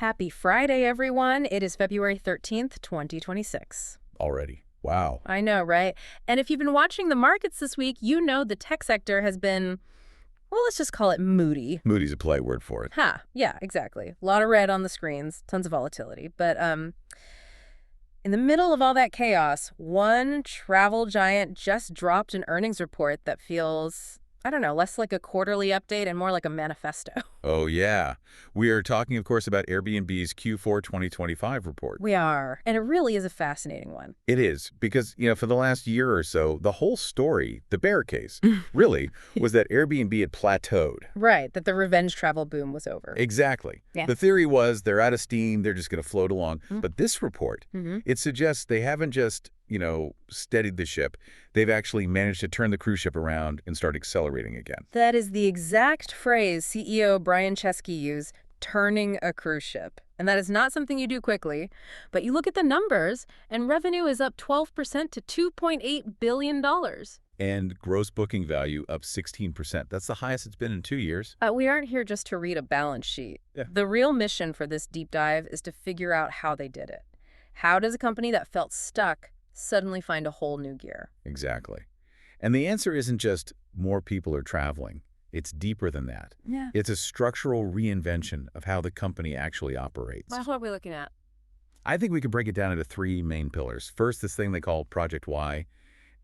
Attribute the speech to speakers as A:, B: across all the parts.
A: Happy Friday, everyone. It is February 13th, 2026.
B: Already. Wow.
A: I know, right? And if you've been watching the markets this week, you know the tech sector has been, well, let's just call it moody.
B: Moody's a polite word for it.
A: Yeah, exactly. A lot of red on the screens, tons of volatility. But in the middle of all that chaos, one travel giant just dropped an earnings report that feels, I don't know, less like a quarterly update and more like a manifesto.
B: Oh, yeah. We are talking, of course, about Airbnb's Q4 2025 report.
A: We are. And it really is a fascinating one.
B: It is, because, for the last year or so, the whole story, the bear case, really, was that Airbnb had plateaued.
A: Right, that the revenge travel boom was over.
B: Exactly.
A: Yeah.
B: The theory was they're out of steam, they're just going to float along. But this report, it suggests they haven't just, steadied the ship. They've actually managed to turn the cruise ship around and start accelerating again.
A: That is the exact phrase CEO Brian Chesky used, turning a cruise ship. And that is not something you do quickly. But you look at the numbers, and revenue is up 12% to $2.8 billion.
B: And gross booking value up 16%. That's the highest it's been in 2 years.
A: We aren't here just to read a balance sheet.
B: Yeah.
A: The real mission for this deep dive is to figure out how they did it. How does a company that felt stuck suddenly find a whole new gear?
B: Exactly. And the answer isn't just more people are traveling. It's deeper than that.
A: Yeah.
B: It's a structural reinvention of how the company actually operates.
A: Well, what are we looking at?
B: I think we can break it down into three main pillars. First, this thing they call Project Y,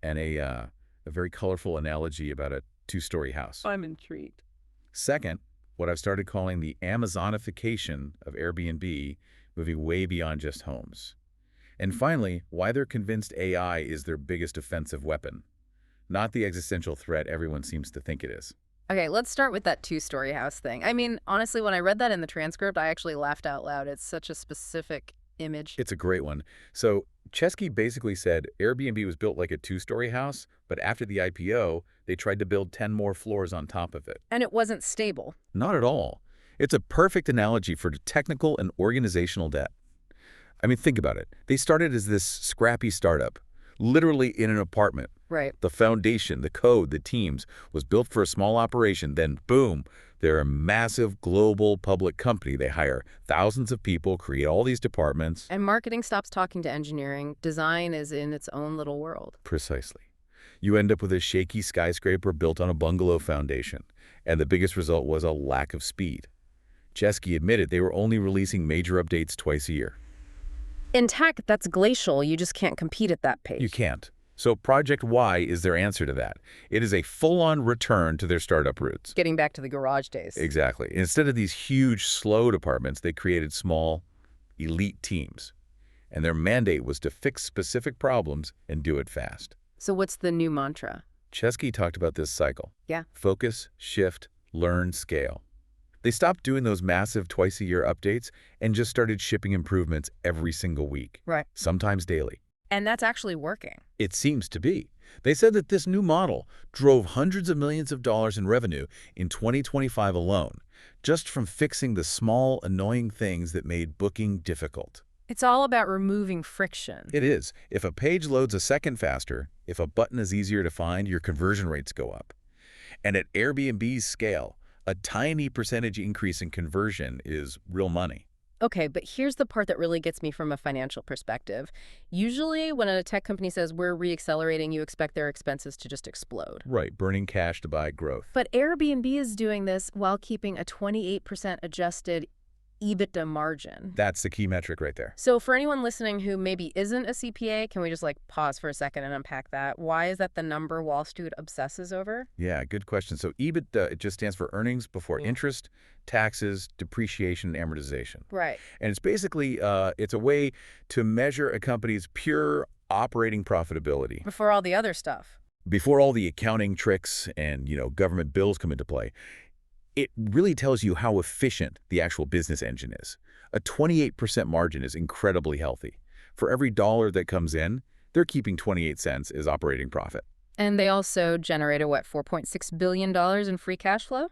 B: and a very colorful analogy about a two-story house.
A: I'm intrigued.
B: Second, what I've started calling the Amazonification of Airbnb, moving way beyond just homes. And finally, why they're convinced AI is their biggest offensive weapon, not the existential threat everyone seems to think it is.
A: Okay, let's start with that two-story house thing. I mean, honestly, when I read that in the transcript, I actually laughed out loud. It's such a specific image.
B: It's a great one. So Chesky basically said Airbnb was built like a two-story house, but after the IPO, they tried to build 10 more floors on top of it.
A: And it wasn't stable.
B: Not at all. It's a perfect analogy for technical and organizational debt. I mean, think about it. They started as this scrappy startup, literally in an apartment.
A: Right.
B: The foundation, the code, the teams was built for a small operation. Then, boom, they're a massive global public company. They hire thousands of people, create all these departments.
A: And marketing stops talking to engineering. Design is in its own little world.
B: Precisely. You end up with a shaky skyscraper built on a bungalow foundation. And the biggest result was a lack of speed. Chesky admitted they were only releasing major updates twice a year.
A: In tech, that's glacial. You just can't compete at that pace.
B: You can't. So Project Y is their answer to that. It is a full-on return to their startup roots.
A: Getting back to the garage days.
B: Exactly. Instead of these huge, slow departments, they created small, elite teams. And their mandate was to fix specific problems and do it fast.
A: So what's the new mantra?
B: Chesky talked about this cycle.
A: Yeah.
B: Focus, shift, learn, scale. They stopped doing those massive twice-a-year updates and just started shipping improvements every single week.
A: Right.
B: Sometimes daily.
A: And that's actually working.
B: It seems to be. They said that this new model drove hundreds of millions of dollars in revenue in 2025 alone, just from fixing the small, annoying things that made booking difficult.
A: It's all about removing friction.
B: It is. If a page loads a second faster, if a button is easier to find, your conversion rates go up. And at Airbnb's scale, a tiny percentage increase in conversion is real money.
A: Okay, but here's the part that really gets me from a financial perspective. Usually when a tech company says we're reaccelerating, you expect their expenses to just explode.
B: Right, burning cash to buy growth.
A: But Airbnb is doing this while keeping a 28% adjusted EBITDA margin.
B: That's the key metric right there.
A: So for anyone listening who maybe isn't a CPA, can we just pause for a second and unpack that? Why is that the number Wall Street obsesses over?
B: Yeah, good question. So EBITDA, it just stands for earnings before interest, taxes, depreciation, and amortization.
A: Right.
B: And it's basically, it's a way to measure a company's pure operating profitability.
A: Before all the other stuff.
B: Before all the accounting tricks and, government bills come into play. It really tells you how efficient the actual business engine is. A 28% margin is incredibly healthy. For every dollar that comes in, they're keeping 28 cents as operating profit.
A: And they also generated, $4.6 billion in free cash flow?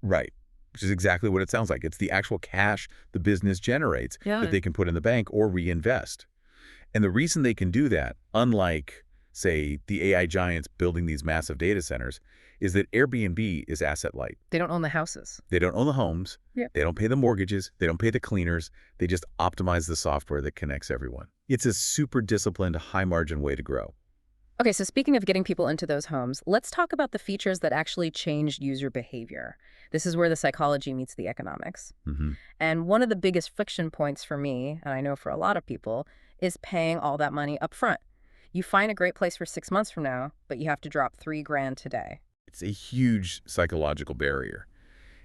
B: Right, which is exactly what it sounds like. It's the actual cash the business generates that they can put in the bank or reinvest. And the reason they can do that, unlike, say, the AI giants building these massive data centers, is that Airbnb is asset light.
A: They don't own the houses.
B: They don't own the homes.
A: Yeah.
B: They don't pay the mortgages. They don't pay the cleaners. They just optimize the software that connects everyone. It's a super disciplined, high-margin way to grow.
A: Okay, so speaking of getting people into those homes, let's talk about the features that actually changed user behavior. This is where the psychology meets the economics. And one of the biggest friction points for me, and I know for a lot of people, is paying all that money up front. You find a great place for 6 months from now, but you have to drop $3,000 today.
B: It's a huge psychological barrier.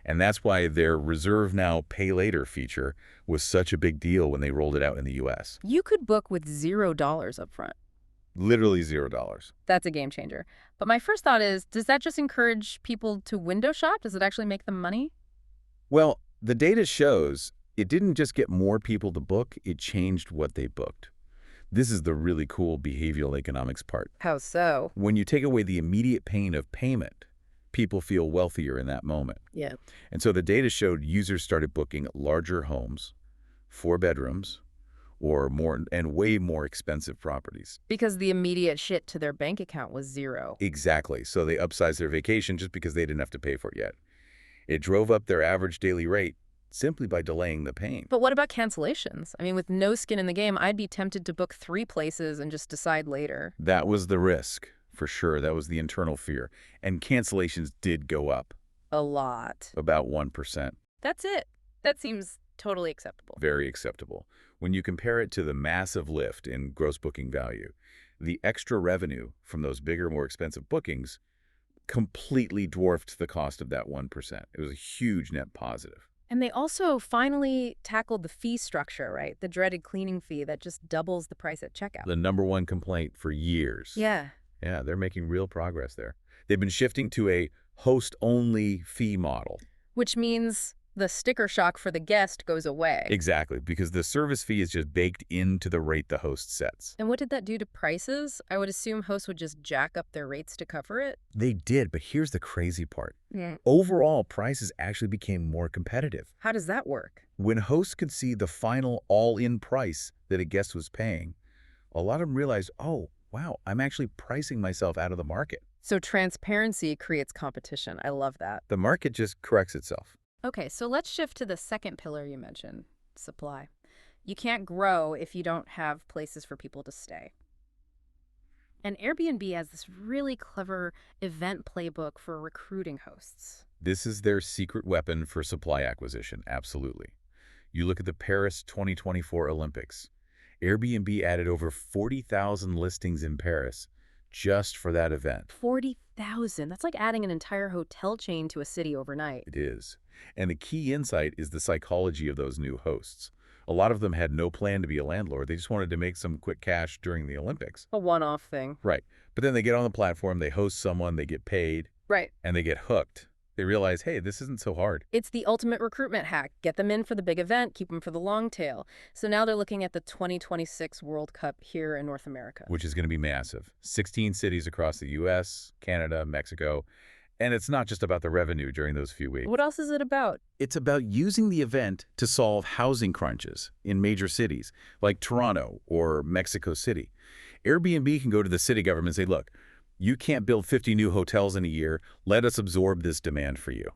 B: And that's why their reserve now, pay later feature was such a big deal when they rolled it out in the US.
A: You could book with $0 up front.
B: Literally $0.
A: That's a game changer. But my first thought is, does that just encourage people to window shop? Does it actually make them money?
B: Well, the data shows it didn't just get more people to book, it changed what they booked. This is the really cool behavioral economics part.
A: How so?
B: When you take away the immediate pain of payment, people feel wealthier in that moment.
A: Yeah.
B: And so the data showed users started booking larger homes, 4 bedrooms, or more, and way more expensive properties.
A: Because the immediate shit to their bank account was $0.
B: Exactly. So they upsized their vacation just because they didn't have to pay for it yet. It drove up their average daily rate simply by delaying the pain.
A: But what about cancellations? I mean, with no skin in the game, I'd be tempted to book 3 places and just decide later.
B: That was the risk, for sure. That was the internal fear. And cancellations did go up.
A: A lot.
B: About 1%.
A: That's it. That seems totally acceptable.
B: Very acceptable. When you compare it to the massive lift in gross booking value, the extra revenue from those bigger, more expensive bookings completely dwarfed the cost of that 1%. It was a huge net positive.
A: And they also finally tackled the fee structure, right? The dreaded cleaning fee that just doubles the price at checkout.
B: The #1 complaint for years.
A: Yeah.
B: Yeah, they're making real progress there. They've been shifting to a host-only fee model.
A: Which means the sticker shock for the guest goes away.
B: Exactly, because the service fee is just baked into the rate the host sets.
A: And what did that do to prices? I would assume hosts would just jack up their rates to cover it.
B: They did, but here's the crazy part.
A: Yeah.
B: Overall, prices actually became more competitive.
A: How does that work?
B: When hosts could see the final all-in price that a guest was paying, a lot of them realized, oh, wow, I'm actually pricing myself out of the market.
A: So transparency creates competition. I love that.
B: The market just corrects itself.
A: Okay, so let's shift to the second pillar you mentioned, supply. You can't grow if you don't have places for people to stay. And Airbnb has this really clever event playbook for recruiting hosts.
B: This is their secret weapon for supply acquisition, absolutely. You look at the Paris 2024 Olympics. Airbnb added over 40,000 listings in Paris just for that event.
A: 40,000. That's like adding an entire hotel chain to a city overnight.
B: It is. And the key insight is the psychology of those new hosts. A lot of them had no plan to be a landlord. They just wanted to make some quick cash during the Olympics.
A: A one-off thing.
B: Right. But then they get on the platform, they host someone, they get paid,
A: Right.
B: and they get hooked. They realize, hey, this isn't so hard.
A: It's the ultimate recruitment hack. Get them in for the big event, keep them for the long tail. So now they're looking at the 2026 World Cup here in North America.
B: Which is going to be massive. 16 cities across the U.S., Canada, Mexico. And it's not just about the revenue during those few weeks.
A: What else is it about?
B: It's about using the event to solve housing crunches in major cities like Toronto or Mexico City. Airbnb can go to the city government and say, look, you can't build 50 new hotels in a year. Let us absorb this demand for you.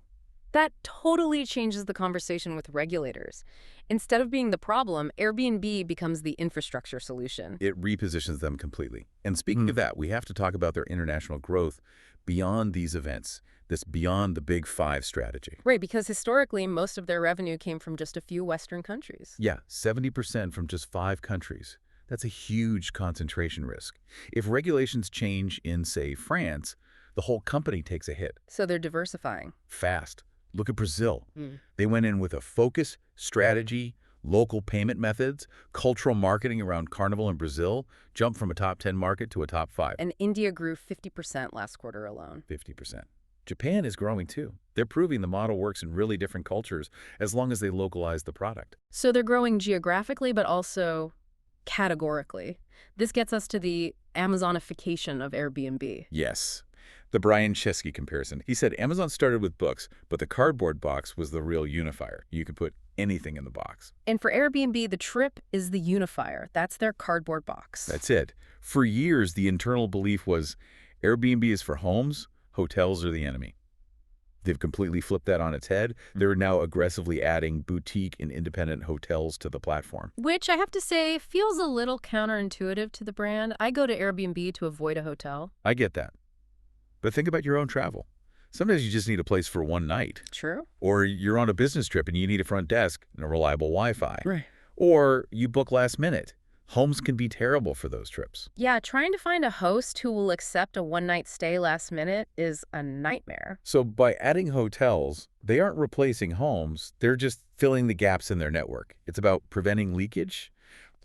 A: That totally changes the conversation with regulators. Instead of being the problem, Airbnb becomes the infrastructure solution.
B: It repositions them completely. And speaking of that, we have to talk about their international growth beyond these events, this beyond the big 5 strategy.
A: Right, because historically, most of their revenue came from just a few Western countries.
B: Yeah, 70% from just 5 countries. That's a huge concentration risk. If regulations change in, say, France, the whole company takes a hit.
A: So they're diversifying.
B: Fast. Look at Brazil. They went in with a focus, strategy, local payment methods, cultural marketing around Carnival in Brazil, jumped from a top 10 market to a top 5.
A: And India grew 50% last quarter alone.
B: 50%. Japan is growing too. They're proving the model works in really different cultures as long as they localize the product.
A: So they're growing geographically, but also categorically. This gets us to the Amazonification of Airbnb.
B: Yes. The Brian Chesky comparison. He said Amazon started with books, but the cardboard box was the real unifier. You could put anything in the box.
A: And for Airbnb, the trip is the unifier. That's their cardboard box.
B: That's it. For years, the internal belief was Airbnb is for homes, hotels are the enemy. They've completely flipped that on its head. They're now aggressively adding boutique and independent hotels to the platform.
A: Which I have to say feels a little counterintuitive to the brand. I go to Airbnb to avoid a hotel.
B: I get that. But think about your own travel. Sometimes you just need a place for one night.
A: True.
B: Or you're on a business trip and you need a front desk and a reliable Wi-Fi.
A: Right.
B: Or you book last minute. Homes can be terrible for those trips.
A: Yeah, trying to find a host who will accept a one-night stay last minute is a nightmare.
B: So by adding hotels, they aren't replacing homes. They're just filling the gaps in their network. It's about preventing leakage.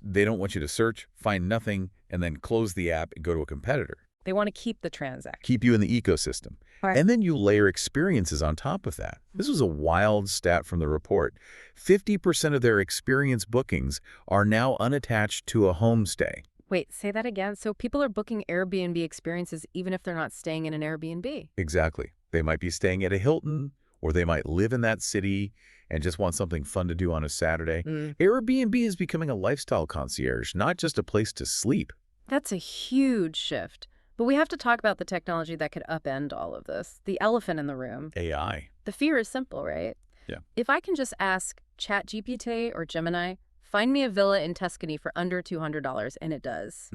B: They don't want you to search, find nothing, and then close the app and go to a competitor.
A: They want to keep the transaction.
B: Keep you in the ecosystem.
A: Right.
B: And then you layer experiences on top of that. This was a wild stat from the report. 50% of their experience bookings are now unattached to a homestay.
A: Wait, say that again. So people are booking Airbnb experiences even if they're not staying in an Airbnb.
B: Exactly. They might be staying at a Hilton, or they might live in that city and just want something fun to do on a Saturday. Airbnb is becoming a lifestyle concierge, not just a place to sleep.
A: That's a huge shift. But we have to talk about the technology that could upend all of this. The elephant in the room.
B: AI.
A: The fear is simple, right?
B: Yeah.
A: If I can just ask ChatGPT or Gemini, find me a villa in Tuscany for under $200, and it does.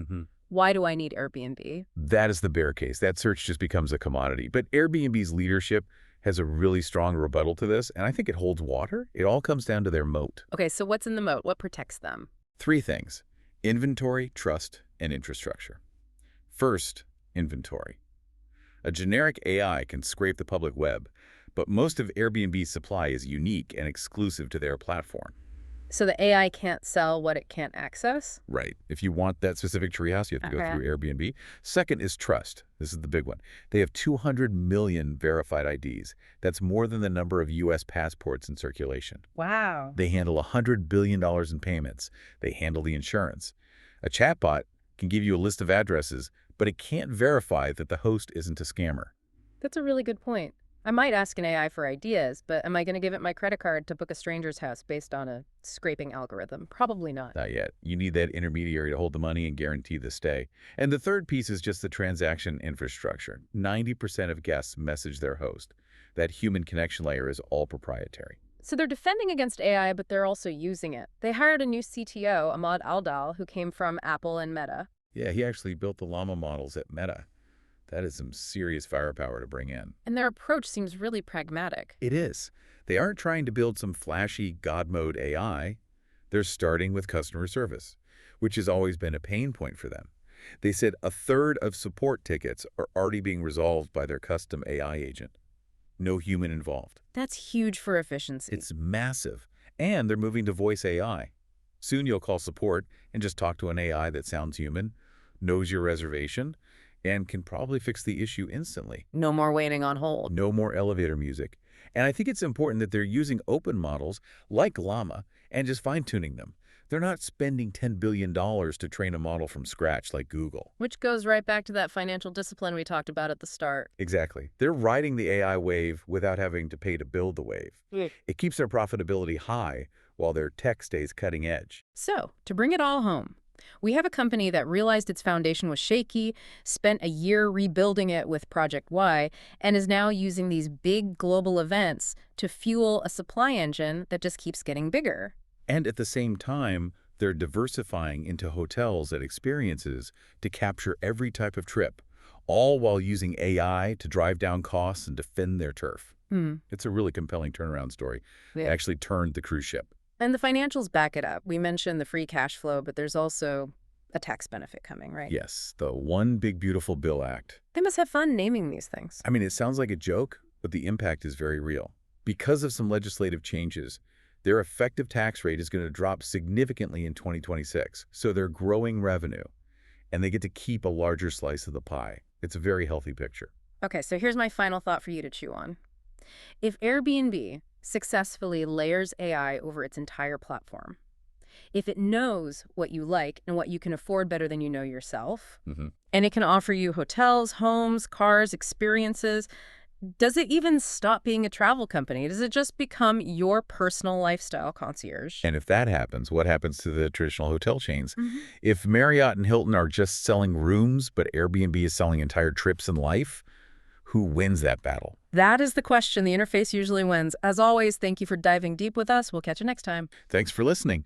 A: Why do I need Airbnb?
B: That is the bear case. That search just becomes a commodity. But Airbnb's leadership has a really strong rebuttal to this, and I think it holds water. It all comes down to their moat.
A: Okay, so what's in the moat? What protects them?
B: 3 things: inventory, trust, and infrastructure. First, inventory. A generic AI can scrape the public web, but most of Airbnb's supply is unique and exclusive to their platform.
A: So the AI can't sell what it can't access?
B: Right. If you want that specific treehouse, you have to go
A: Okay.
B: through Airbnb. Second is trust. This is the big one. They have 200 million verified IDs. That's more than the number of U.S. passports in circulation.
A: Wow.
B: They handle $100 billion in payments. They handle the insurance. A chatbot can give you a list of addresses, but it can't verify that the host isn't a scammer.
A: That's a really good point. I might ask an AI for ideas, but am I going to give it my credit card to book a stranger's house based on a scraping algorithm? Probably not.
B: Not yet. You need that intermediary to hold the money and guarantee the stay. And the third piece is just the transaction infrastructure. 90% of guests message their host. That human connection layer is all proprietary.
A: So they're defending against AI, but they're also using it. They hired a new CTO, Ahmad Aldal, who came from Apple and Meta.
B: Yeah, he actually built the Llama models at Meta. That is some serious firepower to bring in.
A: And their approach seems really pragmatic.
B: It is. They aren't trying to build some flashy God mode AI. They're starting with customer service, which has always been a pain point for them. They said a third of support tickets are already being resolved by their custom AI agent. No human involved.
A: That's huge for efficiency.
B: It's massive. And they're moving to voice AI. Soon you'll call support and just talk to an AI that sounds human, knows your reservation, and can probably fix the issue instantly.
A: No more waiting on hold.
B: No more elevator music. And I think it's important that they're using open models like Llama and just fine-tuning them. They're not spending $10 billion to train a model from scratch like Google.
A: Which goes right back to that financial discipline we talked about at the start.
B: Exactly. They're riding the AI wave without having to pay to build the wave. It keeps their profitability high while their tech stays cutting edge.
A: So, to bring it all home, we have a company that realized its foundation was shaky, spent a year rebuilding it with Project Y, and is now using these big global events to fuel a supply engine that just keeps getting bigger.
B: And at the same time, they're diversifying into hotels and experiences to capture every type of trip, all while using AI to drive down costs and defend their turf. It's a really compelling turnaround story. They actually turned the cruise ship.
A: And the financials back it up. We mentioned the free cash flow, but there's also a tax benefit coming, right?
B: Yes, the One Big Beautiful Bill Act.
A: They must have fun naming these things.
B: I mean, it sounds like a joke, but the impact is very real. Because of some legislative changes, their effective tax rate is going to drop significantly in 2026. So they're growing revenue, and they get to keep a larger slice of the pie. It's a very healthy picture.
A: Okay, so here's my final thought for you to chew on. If Airbnb successfully layers AI over its entire platform, if it knows what you like and what you can afford better than you know yourself, and it can offer you hotels, homes, cars, experiences, does it even stop being a travel company? Does it just become your personal lifestyle concierge?
B: And if that happens, what happens to the traditional hotel chains? If Marriott and Hilton are just selling rooms, but Airbnb is selling entire trips and life, Who wins that battle?
A: That is the question. The interface usually wins. As always, thank you for diving deep with us. We'll catch you next time.
B: Thanks for listening.